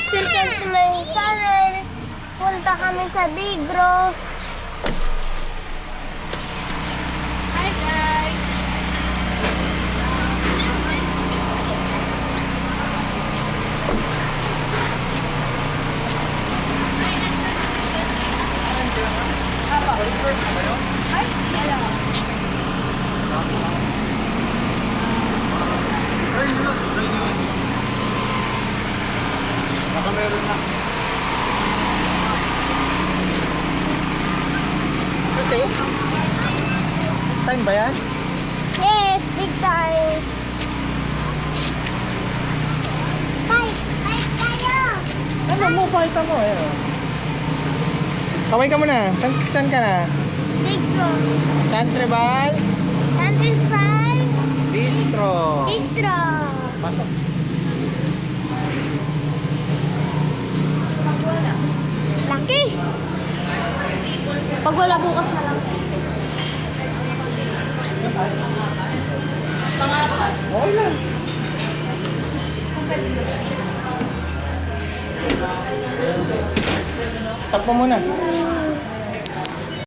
subscribe to my channel. Punta kami sa Bigro. Hi guys! Ay, hello. Baka meron na. Kasi? Time ba yan? Yes, big time. Fight! Fight tayo! Ano mo, pakita mo eh. Kaway ka muna. Saan ka na? Bigro. Sans Rebal? Santos Five. Bistro. Bistro. Pasok. Laki! Pag wala bukas na lang. Okay lang. Stop mo muna.